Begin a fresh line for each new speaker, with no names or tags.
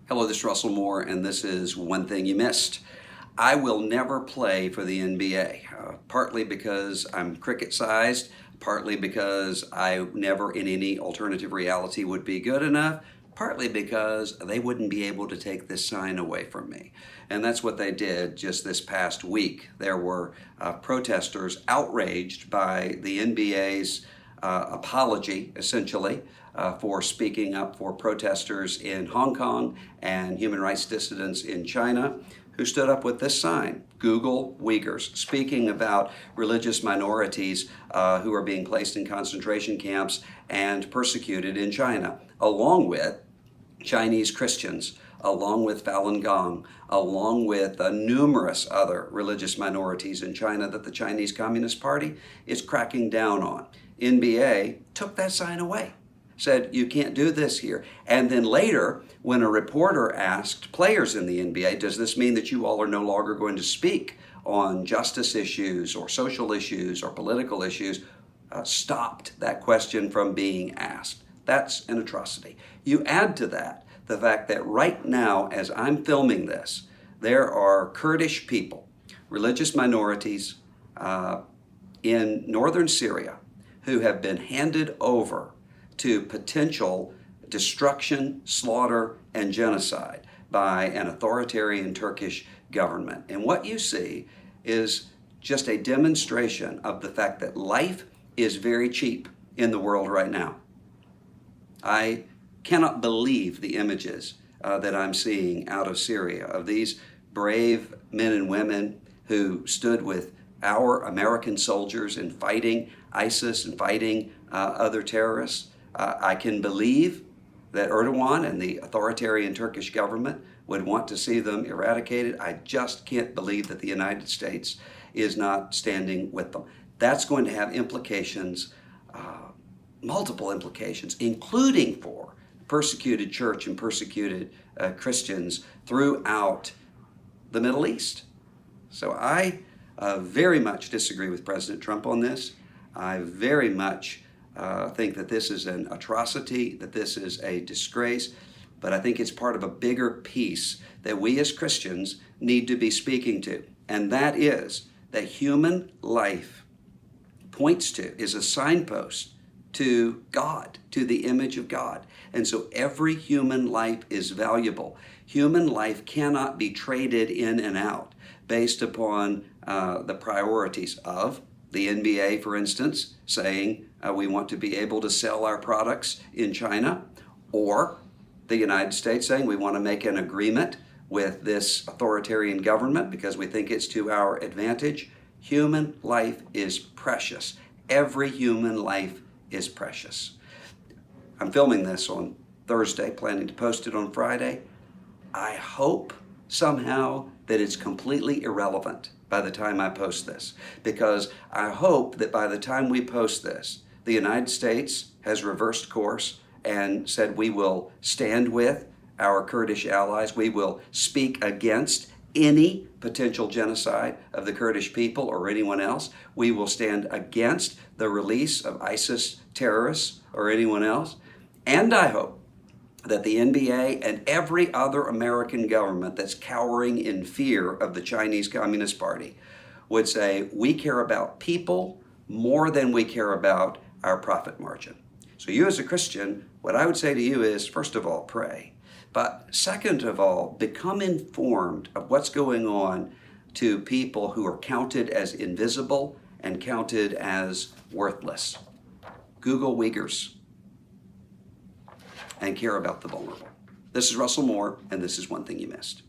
Hello, this is Russell Moore, and this is One Thing You Missed. I will never play for the NBA, partly because I'm cricket-sized, partly because I never in any alternative reality would be good enough, partly because they wouldn't be able to take this sign away from me. And that's what they did just this past week. There were protesters outraged by the NBA's apology, essentially, for speaking up for protesters in Hong Kong and human rights dissidents in China who stood up with this sign, Google Uyghurs, speaking about religious minorities who are being placed in concentration camps and persecuted in China, along with Chinese Christians, along with Falun Gong, along with numerous other religious minorities in China that the Chinese Communist Party is cracking down on. NBA took that sign away, said you can't do this here. And then later, when a reporter asked players in the NBA, does this mean that you all are no longer going to speak on justice issues or social issues or political issues, stopped that question from being asked. That's an atrocity. You add to that the fact that right now, as I'm filming this, there are Kurdish people, religious minorities in northern Syria, who have been handed over to potential destruction, slaughter, and genocide by an authoritarian Turkish government. And what you see is just a demonstration of the fact that life is very cheap in the world right now. I cannot believe the images that I'm seeing out of Syria of these brave men and women who stood with our American soldiers in fighting ISIS and fighting other terrorists. I can believe that Erdogan and the authoritarian Turkish government would want to see them eradicated. I just can't believe that the United States is not standing with them. That's going to have implications, multiple implications, including for persecuted church and persecuted Christians throughout the Middle East. So I very much disagree with President Trump on this. I very much think that this is an atrocity, that this is a disgrace, but I think it's part of a bigger piece that we as Christians need to be speaking to, and that is that human life points to, is a signpost to God, to the image of God. And so every human life is valuable. Human life cannot be traded in and out based upon the priorities of the NBA, for instance, saying we want to be able to sell our products in China, or the United States saying we want to make an agreement with this authoritarian government because we think it's to our advantage. Human life is precious. Every human life is precious. I'm filming this on Thursday, planning to post it on Friday. I hope somehow that it's completely irrelevant by the time I post this, because I hope that by the time we post this, the United States has reversed course and said we will stand with our Kurdish allies. We will speak against any potential genocide of the Kurdish people or anyone else. We will stand against the release of ISIS terrorists or anyone else. And I hope that the NBA and every other American government that's cowering in fear of the Chinese Communist Party would say, we care about people more than we care about our profit margin. So you as a Christian, what I would say to you is, first of all, pray. But second of all, become informed of what's going on to people who are counted as invisible and counted as worthless. Google Uyghurs and care about the vulnerable. This is Russell Moore, and this is One Thing You Missed.